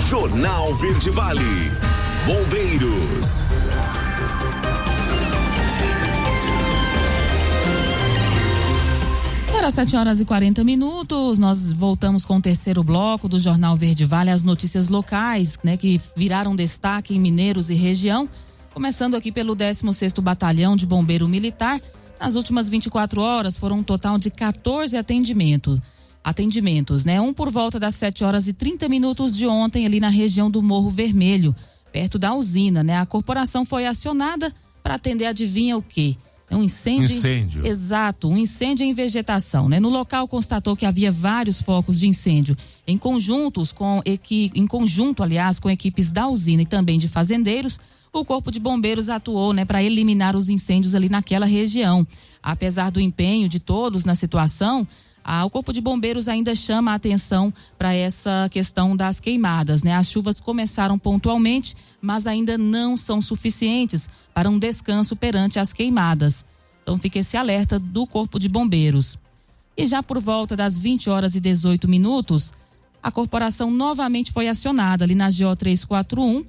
Jornal Verde Vale. Bombeiros. Agora 7h40, nós voltamos com o terceiro bloco do Jornal Verde Vale, as notícias locais, né, que viraram destaque em Mineiros e região. Começando aqui pelo 16º Batalhão de Bombeiro Militar. Nas últimas 24 horas foram um total de 14 atendimentos, né? Um por volta das 7h30 de ontem ali na região do Morro Vermelho, perto da usina, né? A corporação foi acionada para atender, adivinha o quê? É um incêndio. Exato, um incêndio em vegetação, né? No local constatou que havia vários focos de incêndio. Em conjunto, com equipes da usina e também de fazendeiros, o Corpo de Bombeiros atuou, né, para eliminar os incêndios ali naquela região. Apesar do empenho de todos na situação, o Corpo de Bombeiros ainda chama a atenção para essa questão das queimadas, né? As chuvas começaram pontualmente, mas ainda não são suficientes para um descanso perante as queimadas. Então fica esse alerta do Corpo de Bombeiros. E já por volta das 20h18, a corporação novamente foi acionada ali na GO 341,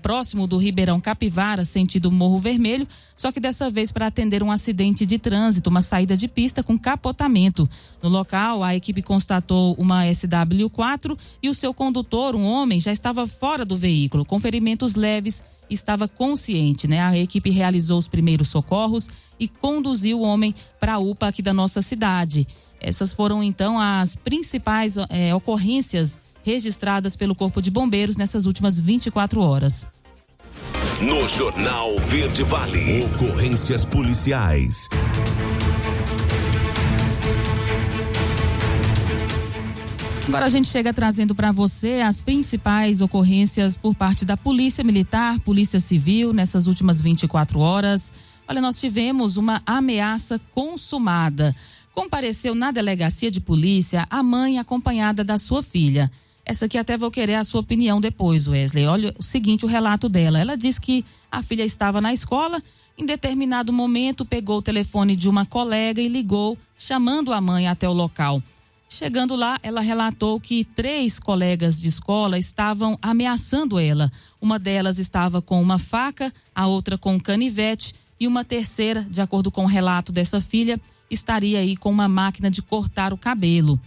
próximo do Ribeirão Capivara, sentido Morro Vermelho, só que dessa vez para atender um acidente de trânsito, uma saída de pista com capotamento. No local, a equipe constatou uma SW4 e o seu condutor, um homem, já estava fora do veículo, com ferimentos leves, estava consciente, né? A equipe realizou os primeiros socorros e conduziu o homem para a UPA aqui da nossa cidade. Essas foram então as principais ocorrências registradas pelo Corpo de Bombeiros nessas últimas 24 horas. No Jornal Verde Vale, ocorrências policiais. Agora a gente chega trazendo para você as principais ocorrências por parte da Polícia Militar, Polícia Civil nessas últimas 24 horas. Olha, nós tivemos uma ameaça consumada. Compareceu na delegacia de polícia a mãe acompanhada da sua filha. Essa aqui até vou querer a sua opinião depois, Wesley. Olha o seguinte, o relato dela. Ela diz que a filha estava na escola, em determinado momento pegou o telefone de uma colega e ligou, chamando a mãe até o local. Chegando lá, ela relatou que 3 colegas de escola estavam ameaçando ela. Uma delas estava com uma faca, a outra com um canivete e uma terceira, de acordo com o relato dessa filha, estaria aí com uma máquina de cortar o cabelo.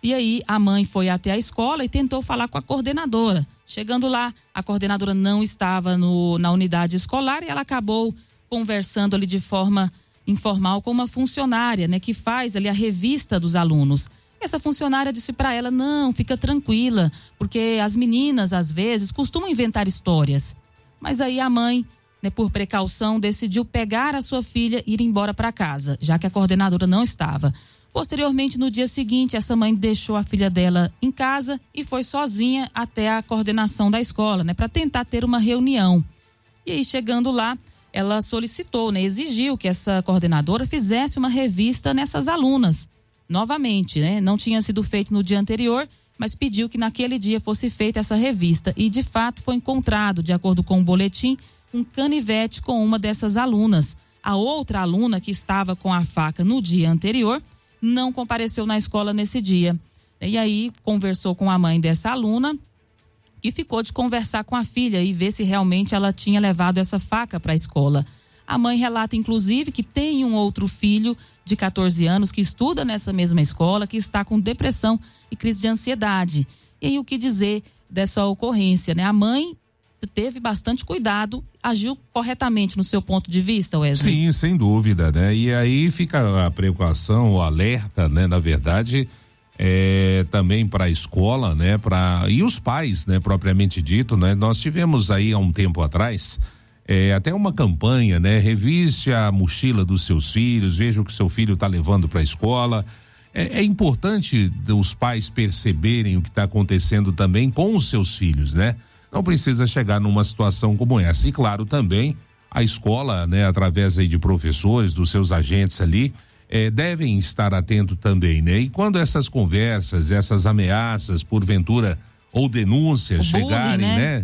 E aí a mãe foi até a escola e tentou falar com a coordenadora. Chegando lá, a coordenadora não estava na unidade escolar e ela acabou conversando ali de forma informal com uma funcionária, né, que faz ali a revista dos alunos. Essa funcionária disse para ela: não, fica tranquila, porque as meninas às vezes costumam inventar histórias. Mas aí a mãe, né, por precaução, decidiu pegar a sua filha e ir embora para casa, já que a coordenadora não estava. Posteriormente, no dia seguinte, essa mãe deixou a filha dela em casa e foi sozinha até a coordenação da escola, né, para tentar ter uma reunião. E aí, chegando lá, ela solicitou, né, exigiu que essa coordenadora fizesse uma revista nessas alunas. Novamente, né, não tinha sido feito no dia anterior, mas pediu que naquele dia fosse feita essa revista. E, de fato, foi encontrado, de acordo com o boletim, um canivete com uma dessas alunas. A outra aluna, que estava com a faca no dia anterior, não compareceu na escola nesse dia. E aí conversou com a mãe dessa aluna, que ficou de conversar com a filha e ver se realmente ela tinha levado essa faca para a escola. A mãe relata, inclusive, que tem um outro filho de 14 anos que estuda nessa mesma escola, que está com depressão e crise de ansiedade. E aí o que dizer dessa ocorrência, né? A mãe teve bastante cuidado, agiu corretamente no seu ponto de vista, Wesley? Sim, sem dúvida, né? E aí fica a preocupação, o alerta, né? Na verdade, também para a escola, né? E os pais, né? Propriamente dito, né? Nós tivemos aí há um tempo atrás até uma campanha, né? Reviste a mochila dos seus filhos, veja o que seu filho está levando para a escola. É importante os pais perceberem o que está acontecendo também com os seus filhos, né? Não precisa chegar numa situação como essa. E claro, também a escola, né, através aí de professores, dos seus agentes ali, devem estar atentos também, né? E quando essas conversas, essas ameaças, porventura, ou denúncias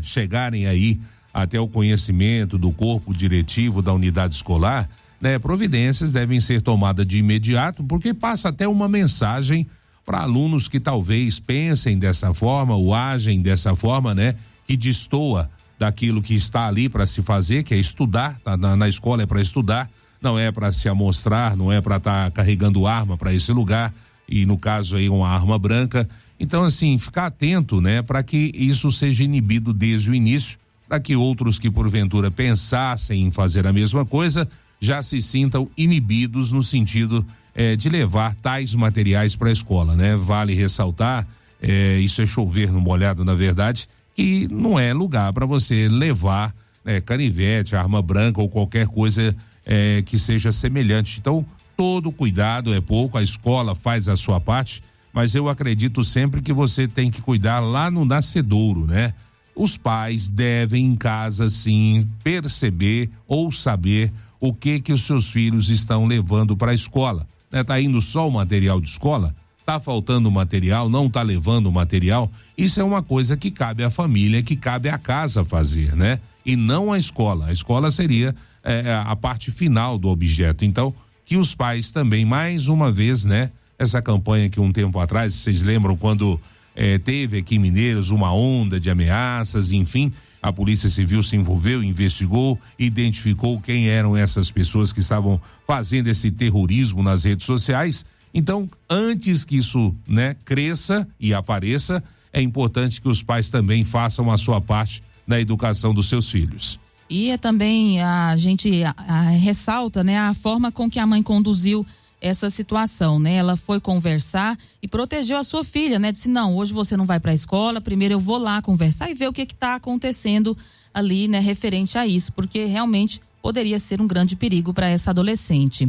chegarem aí até o conhecimento do corpo diretivo da unidade escolar, né, providências devem ser tomadas de imediato, porque passa até uma mensagem para alunos que talvez pensem dessa forma ou agem dessa forma, né? Que destoa daquilo que está ali para se fazer, que é estudar, na escola é para estudar, não é para se amostrar, não é para estar carregando arma para esse lugar, e no caso aí uma arma branca. Então, assim, ficar atento, né? Para que isso seja inibido desde o início, para que outros que porventura pensassem em fazer a mesma coisa já se sintam inibidos no sentido de levar tais materiais para a escola, né? Vale ressaltar, isso é chover no molhado, na verdade, que não é lugar para você levar canivete, arma branca ou qualquer coisa que seja semelhante. Então, todo cuidado é pouco, a escola faz a sua parte, mas eu acredito sempre que você tem que cuidar lá no nascedouro, né? Os pais devem em casa sim perceber ou saber o que os seus filhos estão levando para a escola. Tá indo só o material de escola? Tá faltando material? Não tá levando material? Isso é uma coisa que cabe à família, que cabe à casa fazer, né? E não à escola. A escola seria a parte final do objeto. Então, que os pais também, mais uma vez, né? Essa campanha que um tempo atrás, vocês lembram quando teve aqui em Mineiros uma onda de ameaças, enfim, a Polícia Civil se envolveu, investigou, identificou quem eram essas pessoas que estavam fazendo esse terrorismo nas redes sociais. Então, antes que isso, né, cresça e apareça, é importante que os pais também façam a sua parte na educação dos seus filhos. E também a gente ressalta, né, a forma com que a mãe conduziu essa situação, né? Ela foi conversar e protegeu a sua filha, né? Disse, não, hoje você não vai para a escola, primeiro eu vou lá conversar e ver o que está acontecendo ali, né? Referente a isso, porque realmente poderia ser um grande perigo para essa adolescente.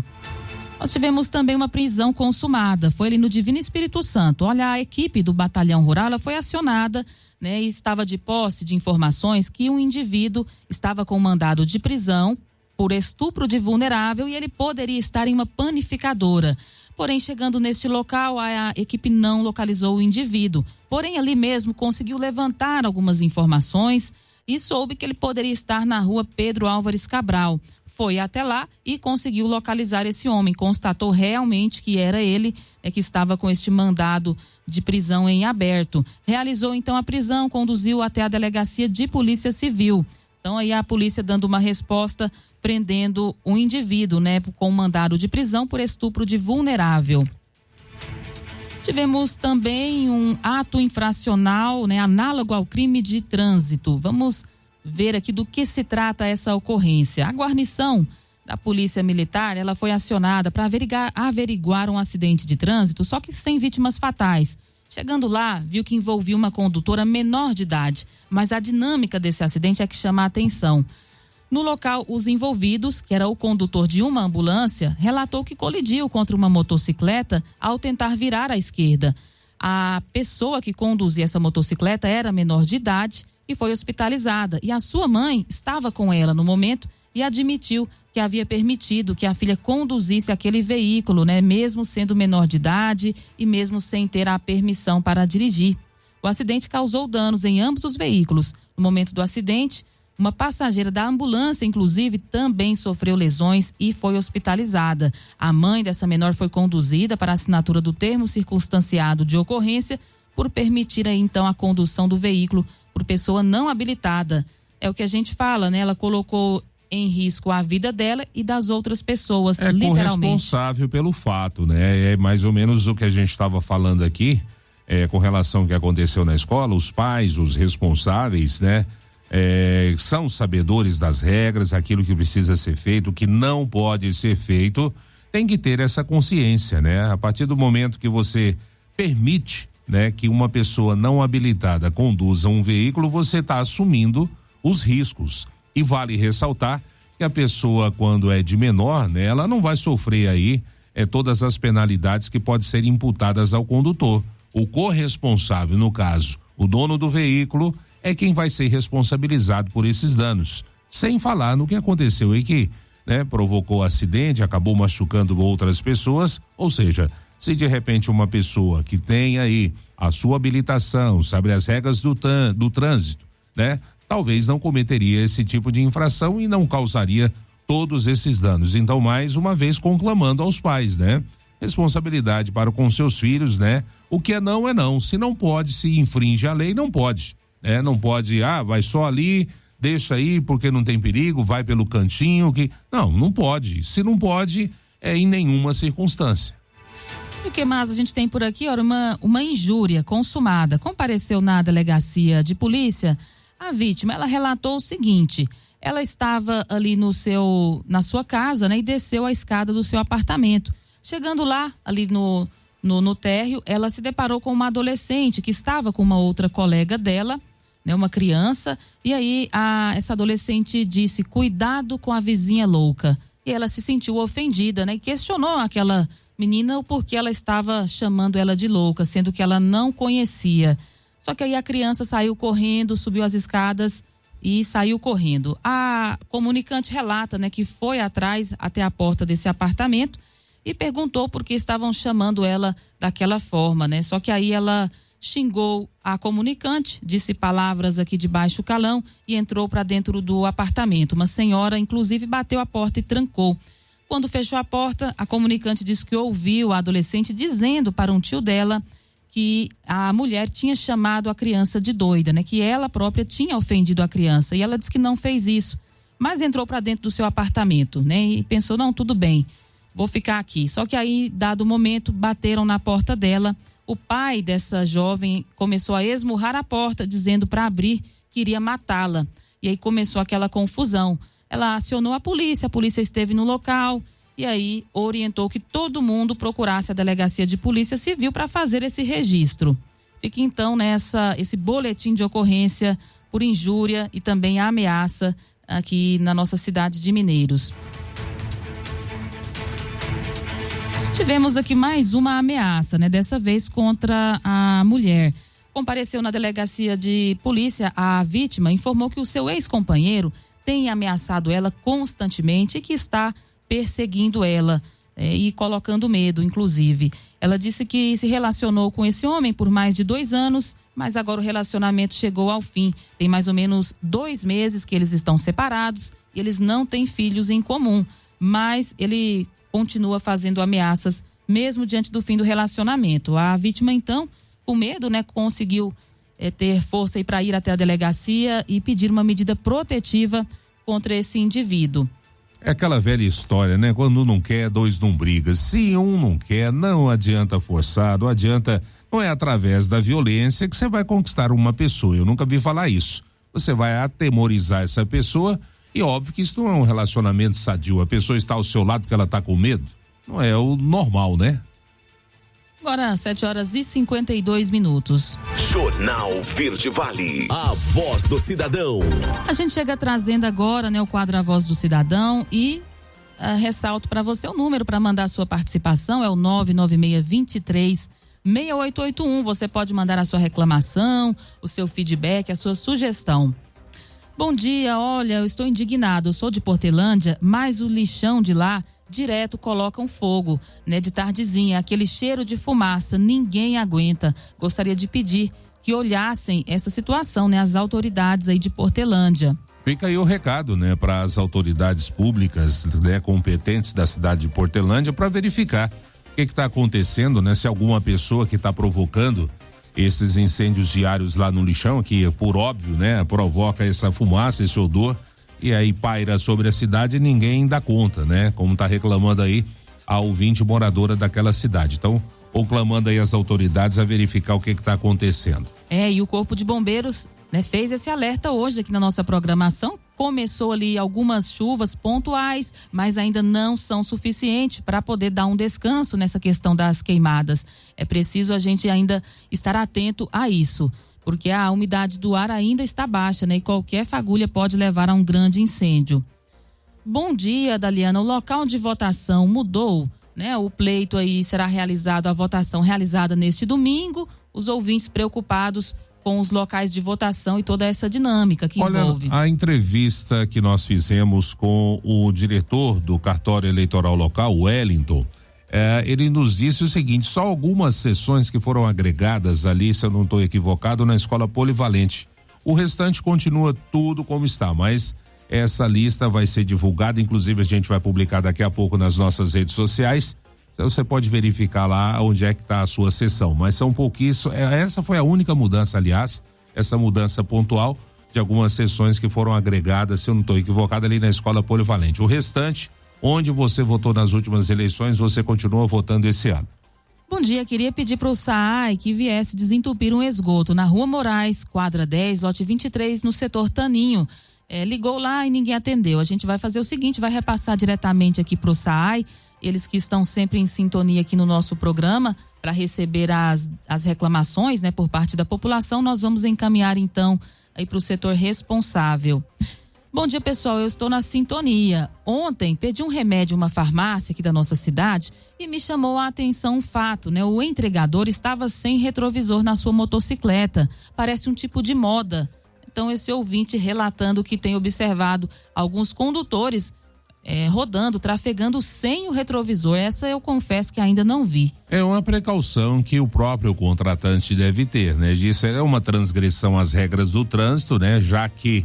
Nós tivemos também uma prisão consumada, foi ali no Divino Espírito Santo. Olha, a equipe do Batalhão Rural, ela foi acionada, né? E estava de posse de informações que um indivíduo estava com mandado de prisão por estupro de vulnerável e ele poderia estar em uma panificadora. Porém, chegando neste local, a equipe não localizou o indivíduo. Porém, ali mesmo conseguiu levantar algumas informações e soube que ele poderia estar na rua Pedro Álvares Cabral. Foi até lá e conseguiu localizar esse homem. Constatou realmente que era ele que estava com este mandado de prisão em aberto. Realizou então a prisão, conduziu até a delegacia de Polícia Civil. Então aí a polícia dando uma resposta, prendendo um indivíduo, né, com mandado de prisão por estupro de vulnerável. Tivemos também um ato infracional, né, análogo ao crime de trânsito. Vamos ver aqui do que se trata essa ocorrência. A guarnição da Polícia Militar, ela foi acionada para averiguar um acidente de trânsito, só que sem vítimas fatais. Chegando lá, viu que envolvia uma condutora menor de idade, mas a dinâmica desse acidente é que chama a atenção. No local, os envolvidos, que era o condutor de uma ambulância, relatou que colidiu contra uma motocicleta ao tentar virar à esquerda. A pessoa que conduzia essa motocicleta era menor de idade e foi hospitalizada. E a sua mãe estava com ela no momento e admitiu que havia permitido que a filha conduzisse aquele veículo, né, mesmo sendo menor de idade e mesmo sem ter a permissão para dirigir. O acidente causou danos em ambos os veículos. No momento do acidente, uma passageira da ambulância, inclusive, também sofreu lesões e foi hospitalizada. A mãe dessa menor foi conduzida para a assinatura do termo circunstanciado de ocorrência por permitir aí, então, a condução do veículo por pessoa não habilitada. É o que a gente fala, né? Ela colocou em risco a vida dela e das outras pessoas, literalmente. É corresponsável pelo fato, né? É mais ou menos o que a gente estava falando aqui, com relação ao que aconteceu na escola. Os pais, os responsáveis, né? São sabedores das regras, aquilo que precisa ser feito, o que não pode ser feito, tem que ter essa consciência, né? A partir do momento que você permite, né, que uma pessoa não habilitada conduza um veículo, você está assumindo os riscos. E vale ressaltar que a pessoa, quando é de menor, né, ela não vai sofrer aí todas as penalidades que podem ser imputadas ao condutor. O corresponsável, no caso, o dono do veículo, é quem vai ser responsabilizado por esses danos. Sem falar no que aconteceu aí que, né, provocou acidente, acabou machucando outras pessoas. Ou seja, se de repente uma pessoa que tem aí a sua habilitação, sabe as regras do trânsito, né, talvez não cometeria esse tipo de infração e não causaria todos esses danos. Então, mais uma vez, conclamando aos pais, né, responsabilidade para com seus filhos, né? O que é não. Se não pode, se infringe a lei, não pode. Não pode, vai só ali, deixa aí porque não tem perigo, vai pelo cantinho, não pode. Se não pode, em nenhuma circunstância. E o que mais a gente tem por aqui? Uma injúria consumada. Compareceu na delegacia de polícia. A vítima, ela relatou o seguinte: ela estava ali na sua casa, né? E desceu a escada do seu apartamento. Chegando lá, ali no térreo, ela se deparou com uma adolescente que estava com uma outra colega dela, né? Uma criança. E aí, essa adolescente disse: cuidado com a vizinha louca. E ela se sentiu ofendida, né? E questionou aquela menina o porquê ela estava chamando ela de louca, sendo que ela não conhecia. Só que aí a criança saiu correndo, subiu as escadas e saiu correndo. A comunicante relata, né, que foi atrás até a porta desse apartamento e perguntou por que estavam chamando ela daquela forma, né? Só que aí ela xingou a comunicante, disse palavras aqui de baixo calão e entrou para dentro do apartamento. Uma senhora, inclusive, bateu a porta e trancou. Quando fechou a porta, a comunicante disse que ouviu a adolescente dizendo para um tio dela que a mulher tinha chamado a criança de doida, né? Que ela própria tinha ofendido a criança. E ela disse que não fez isso, mas entrou para dentro do seu apartamento, né? E pensou, não, tudo bem, vou ficar aqui. Só que aí, dado o momento, bateram na porta dela. O pai dessa jovem começou a esmurrar a porta, dizendo para abrir que iria matá-la. E aí começou aquela confusão. Ela acionou a polícia esteve no local e aí orientou que todo mundo procurasse a delegacia de polícia civil para fazer esse registro. Fica então esse boletim de ocorrência por injúria e também ameaça aqui na nossa cidade de Mineiros. Tivemos aqui mais uma ameaça, né? Dessa vez contra a mulher. Compareceu na delegacia de polícia, a vítima informou que o seu ex-companheiro tem ameaçado ela constantemente e que está perseguindo ela e colocando medo, inclusive. Ela disse que se relacionou com esse homem por mais de 2 anos, mas agora o relacionamento chegou ao fim. Tem mais ou menos 2 meses que eles estão separados e eles não têm filhos em comum, mas ele continua fazendo ameaças mesmo diante do fim do relacionamento. A vítima, então, com medo, né, conseguiu ter força para ir até a delegacia e pedir uma medida protetiva contra esse indivíduo. É aquela velha história, né? Quando um não quer, 2 não brigam. Se um não quer, não adianta forçar, não adianta, não é através da violência que você vai conquistar uma pessoa. Eu nunca vi falar isso. Você vai atemorizar essa pessoa e óbvio que isso não é um relacionamento sadio. A pessoa está ao seu lado porque ela está com medo. Não é o normal, né? Agora, 7h52. Jornal Verde Vale, a voz do cidadão. A gente chega trazendo agora, né, o quadro A Voz do Cidadão e ressalto para você o número para mandar a sua participação, é o 996236881. Você pode mandar a sua reclamação, o seu feedback, a sua sugestão. Bom dia, olha, eu estou indignado, eu sou de Portelândia, mas o lixão de lá direto colocam fogo, né? De tardezinha, aquele cheiro de fumaça, ninguém aguenta. Gostaria de pedir que olhassem essa situação, né? As autoridades aí de Portelândia. Fica aí o recado, né? Para as autoridades públicas, né? Competentes da cidade de Portelândia para verificar o que está acontecendo, né? Se alguma pessoa que está provocando esses incêndios diários lá no lixão, que por óbvio, né? Provoca essa fumaça, esse odor, e aí paira sobre a cidade e ninguém dá conta, né? Como tá reclamando aí a ouvinte moradora daquela cidade. Então, conclamando aí as autoridades a verificar o que está acontecendo. E o Corpo de Bombeiros, né, fez esse alerta hoje aqui na nossa programação. Começou ali algumas chuvas pontuais, mas ainda não são suficientes para poder dar um descanso nessa questão das queimadas. É preciso a gente ainda estar atento a isso, porque a umidade do ar ainda está baixa, né? E qualquer fagulha pode levar a um grande incêndio. Bom dia, Daliana. O local de votação mudou, né? O pleito aí será realizado, a votação realizada neste domingo. Os ouvintes preocupados com os locais de votação e toda essa dinâmica que envolve. A entrevista que nós fizemos com o diretor do cartório eleitoral local, Wellington, ele nos disse o seguinte: só algumas sessões que foram agregadas ali, se eu não estou equivocado, na escola polivalente. O restante continua tudo como está, mas essa lista vai ser divulgada, inclusive a gente vai publicar daqui a pouco nas nossas redes sociais. Então você pode verificar lá onde é que está a sua sessão, mas são pouquíssimos. Essa foi a única mudança, aliás, essa mudança pontual de algumas sessões que foram agregadas, se eu não estou equivocado, ali na Escola Polivalente. O restante, onde você votou nas últimas eleições, você continua votando esse ano. Bom dia, queria pedir para o SAAI que viesse desentupir um esgoto na Rua Moraes, quadra 10, lote 23, no setor Taninho. Ligou lá e ninguém atendeu. A gente vai fazer o seguinte, vai repassar diretamente aqui para o SAAI, eles que estão sempre em sintonia aqui no nosso programa, para receber as reclamações, né, por parte da população. Nós vamos encaminhar então aí para o setor responsável. Bom dia, pessoal, eu estou na sintonia. Ontem pedi um remédio em uma farmácia aqui da nossa cidade e me chamou a atenção um fato, né? O entregador estava sem retrovisor na sua motocicleta. Parece um tipo de moda. Então, esse ouvinte relatando que tem observado alguns condutores rodando, trafegando sem o retrovisor. Essa eu confesso que ainda não vi. É uma precaução que o próprio contratante deve ter, né? Isso é uma transgressão às regras do trânsito, né? Já que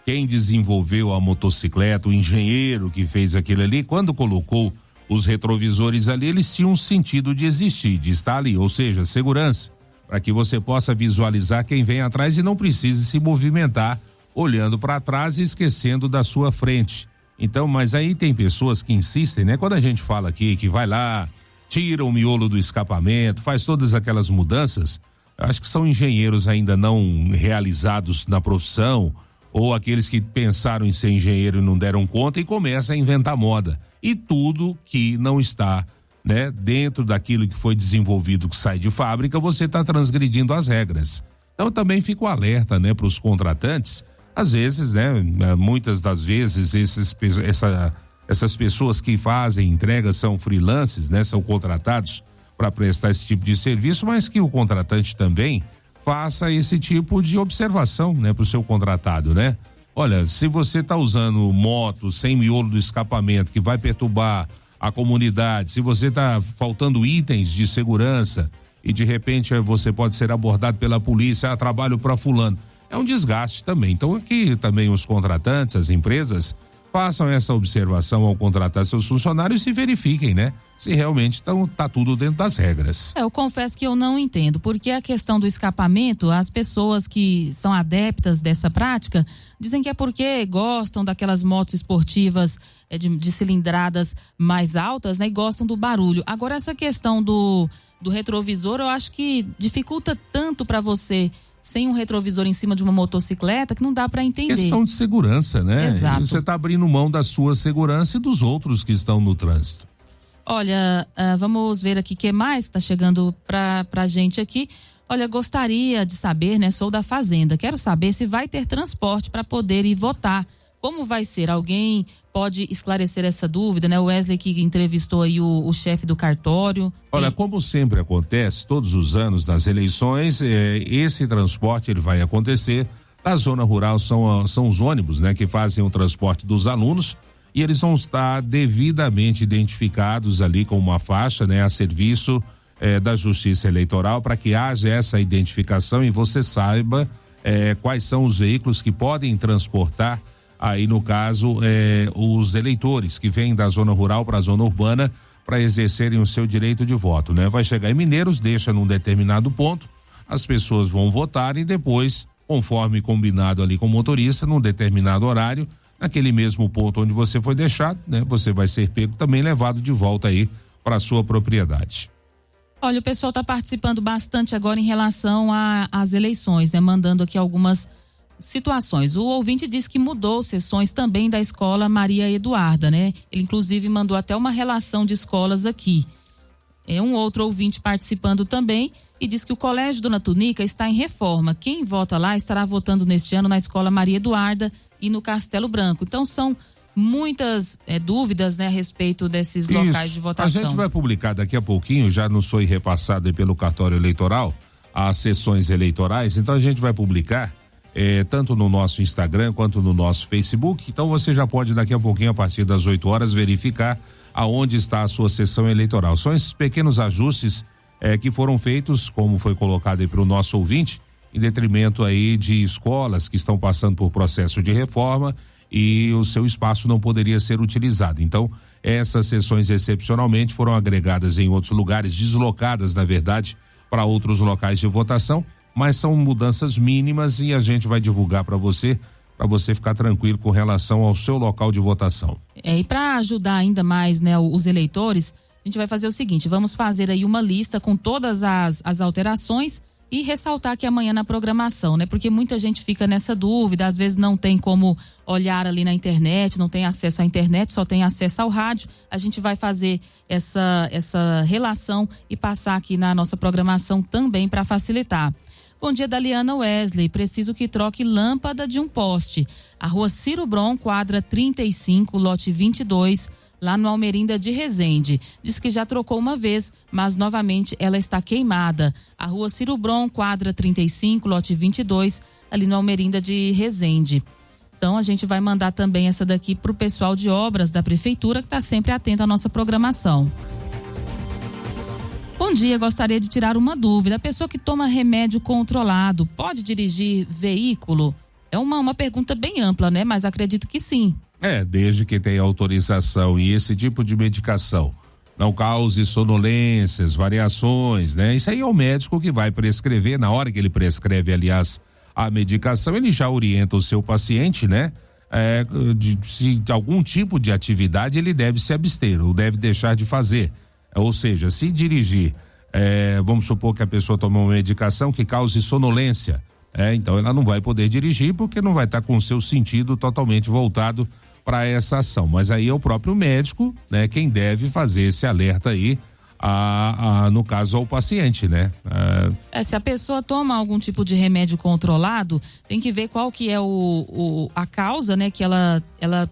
quem desenvolveu a motocicleta, o engenheiro que fez aquilo ali, quando colocou os retrovisores ali, eles tinham um sentido de existir, de estar ali, ou seja, segurança, para que você possa visualizar quem vem atrás e não precise se movimentar olhando para trás e esquecendo da sua frente. Então, mas aí tem pessoas que insistem, né? Quando a gente fala aqui que vai lá, tira o miolo do escapamento, faz todas aquelas mudanças, eu acho que são engenheiros ainda não realizados na profissão, ou aqueles que pensaram em ser engenheiro e não deram conta e começam a inventar moda. E tudo que não está, né, dentro daquilo que foi desenvolvido, que sai de fábrica, você está transgredindo as regras. Então eu também fico alerta, né, para os contratantes. Às vezes, né, muitas das vezes essas pessoas que fazem entregas são freelances, né, são contratados para prestar esse tipo de serviço, mas que o contratante também faça esse tipo de observação, né, para o seu contratado, né? Olha, se você está usando moto sem miolo do escapamento que vai perturbar a comunidade, se você está faltando itens de segurança e de repente você pode ser abordado pela polícia, trabalho para fulano, é um desgaste também. Então aqui também os contratantes, as empresas, façam essa observação ao contratar seus funcionários e verifiquem, né? Se realmente tá tudo dentro das regras. Eu confesso que eu não entendo, porque a questão do escapamento, as pessoas que são adeptas dessa prática dizem que é porque gostam daquelas motos esportivas de cilindradas mais altas, né? E gostam do barulho. Agora, essa questão do retrovisor, eu acho que dificulta tanto para você sem um retrovisor em cima de uma motocicleta que não dá para entender. Questão de segurança, né? Exato. E você tá abrindo mão da sua segurança e dos outros que estão no trânsito. Olha, vamos ver aqui o que mais está chegando pra gente aqui. Olha, gostaria de saber, né? Sou da Fazenda. Quero saber se vai ter transporte para poder ir votar. Como vai ser? Alguém pode esclarecer essa dúvida, né? O Wesley que entrevistou aí o chefe do cartório. Olha, como sempre acontece, todos os anos nas eleições, esse transporte ele vai acontecer. Na zona rural são os ônibus, né? Que fazem o transporte dos alunos e eles vão estar devidamente identificados ali com uma faixa, né? A serviço da Justiça Eleitoral para que haja essa identificação e você saiba quais são os veículos que podem transportar aí no caso os eleitores que vêm da zona rural para a zona urbana para exercerem o seu direito de voto, né? Vai chegar em Mineiros, deixa num determinado ponto, as pessoas vão votar e depois, conforme combinado ali com o motorista, num determinado horário, naquele mesmo ponto onde você foi deixado, né? Você vai ser pego também, levado de volta aí para a sua propriedade. Olha, o pessoal está participando bastante agora em relação às eleições, né? Mandando aqui algumas situações. O ouvinte disse que mudou sessões também da escola Maria Eduarda, né? Ele inclusive mandou até uma relação de escolas aqui. Um outro ouvinte participando também e diz que o Colégio Dona Tunica está em reforma. Quem vota lá estará votando neste ano na escola Maria Eduarda e no Castelo Branco. Então são muitas dúvidas, né, a respeito desses locais de votação. A gente vai publicar daqui a pouquinho, já nos foi repassado aí pelo cartório eleitoral, as sessões eleitorais, então a gente vai publicar tanto no nosso Instagram quanto no nosso Facebook. Então você já pode daqui a pouquinho, a partir das 8 horas, verificar aonde está a sua sessão eleitoral. São esses pequenos ajustes que foram feitos, como foi colocado aí para o nosso ouvinte, em detrimento aí de escolas que estão passando por processo de reforma e o seu espaço não poderia ser utilizado. Então, Essas sessões, excepcionalmente, foram agregadas em outros lugares, deslocadas, na verdade, para outros locais de votação, mas são mudanças mínimas e a gente vai divulgar para você ficar tranquilo com relação ao seu local de votação. E para ajudar ainda mais, né, os eleitores, a gente vai fazer o seguinte: vamos fazer aí uma lista com todas as alterações e ressaltar aqui amanhã na programação, né? Porque muita gente fica nessa dúvida, às vezes não tem como olhar ali na internet, não tem acesso à internet, só tem acesso ao rádio. A gente vai fazer essa relação e passar aqui na nossa programação também para facilitar. Bom dia, Daliana Wesley. Preciso que troque lâmpada de um poste. A rua Ciro Bron, quadra 35, lote 22, lá no Almerinda de Resende. Diz que já trocou uma vez, mas novamente ela está queimada. A rua Ciro Bron, quadra 35, lote 22, ali no Almerinda de Resende. Então a gente vai mandar também essa daqui para o pessoal de obras da prefeitura, que está sempre atento à nossa programação. Bom dia, gostaria de tirar uma dúvida. A pessoa que toma remédio controlado pode dirigir veículo? É uma pergunta bem ampla, né? Mas acredito que sim. Desde que tenha autorização, e esse tipo de medicação não cause sonolências, variações, né? Isso aí é o médico que vai prescrever. Na hora que ele prescreve, aliás, a medicação, ele já orienta o seu paciente, né? Se algum tipo de atividade ele deve se abster ou deve deixar de fazer. Ou seja, se dirigir, vamos supor que a pessoa toma uma medicação que cause sonolência, então ela não vai poder dirigir porque não vai estar com o seu sentido totalmente voltado para essa ação. Mas aí é o próprio médico, né, quem deve fazer esse alerta aí, no caso ao paciente, né? Se a pessoa toma algum tipo de remédio controlado, tem que ver qual que é a causa, né, que ela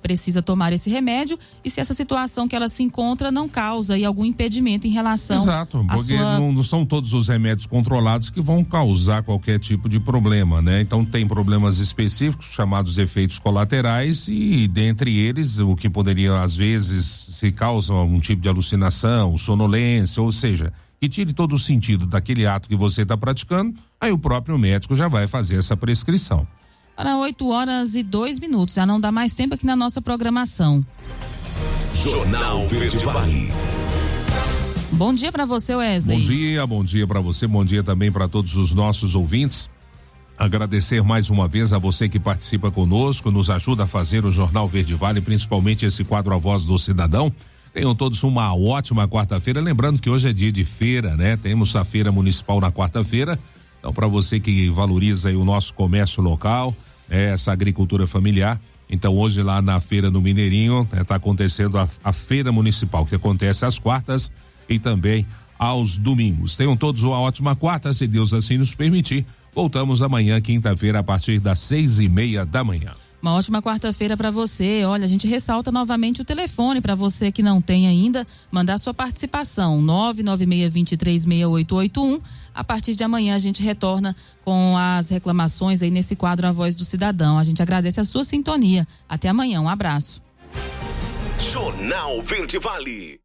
precisa tomar esse remédio, e se essa situação que ela se encontra não causa aí algum impedimento em relação Exato, porque não são todos os remédios controlados que vão causar qualquer tipo de problema, né? Então tem problemas específicos chamados efeitos colaterais, e dentre eles o que poderia às vezes se causa algum tipo de alucinação, sonolência, ou seja, que tire todo o sentido daquele ato que você está praticando, aí o próprio médico já vai fazer essa prescrição. Para 8h02, já não dá mais tempo aqui na nossa programação. Jornal Verde Vale. Bom dia para você, Wesley. Bom dia para você, bom dia também para todos os nossos ouvintes. Agradecer mais uma vez a você que participa conosco, nos ajuda a fazer o Jornal Verde Vale, principalmente esse quadro A Voz do Cidadão. Tenham todos uma ótima quarta-feira, lembrando que hoje é dia de feira, né? Temos a feira municipal na quarta-feira, então para você que valoriza aí o nosso comércio local, essa agricultura familiar, então hoje lá na feira do Mineirinho, tá acontecendo a feira municipal, que acontece às quartas e também aos domingos. Tenham todos uma ótima quarta, se Deus assim nos permitir. Voltamos amanhã, quinta-feira, a partir das 6:30 da manhã. Uma ótima quarta-feira para você. Olha, a gente ressalta novamente o telefone para você que não tem ainda, mandar sua participação, 996236881. A partir de amanhã a gente retorna com as reclamações aí nesse quadro A Voz do Cidadão. A gente agradece a sua sintonia. Até amanhã, um abraço. Jornal Verde Vale.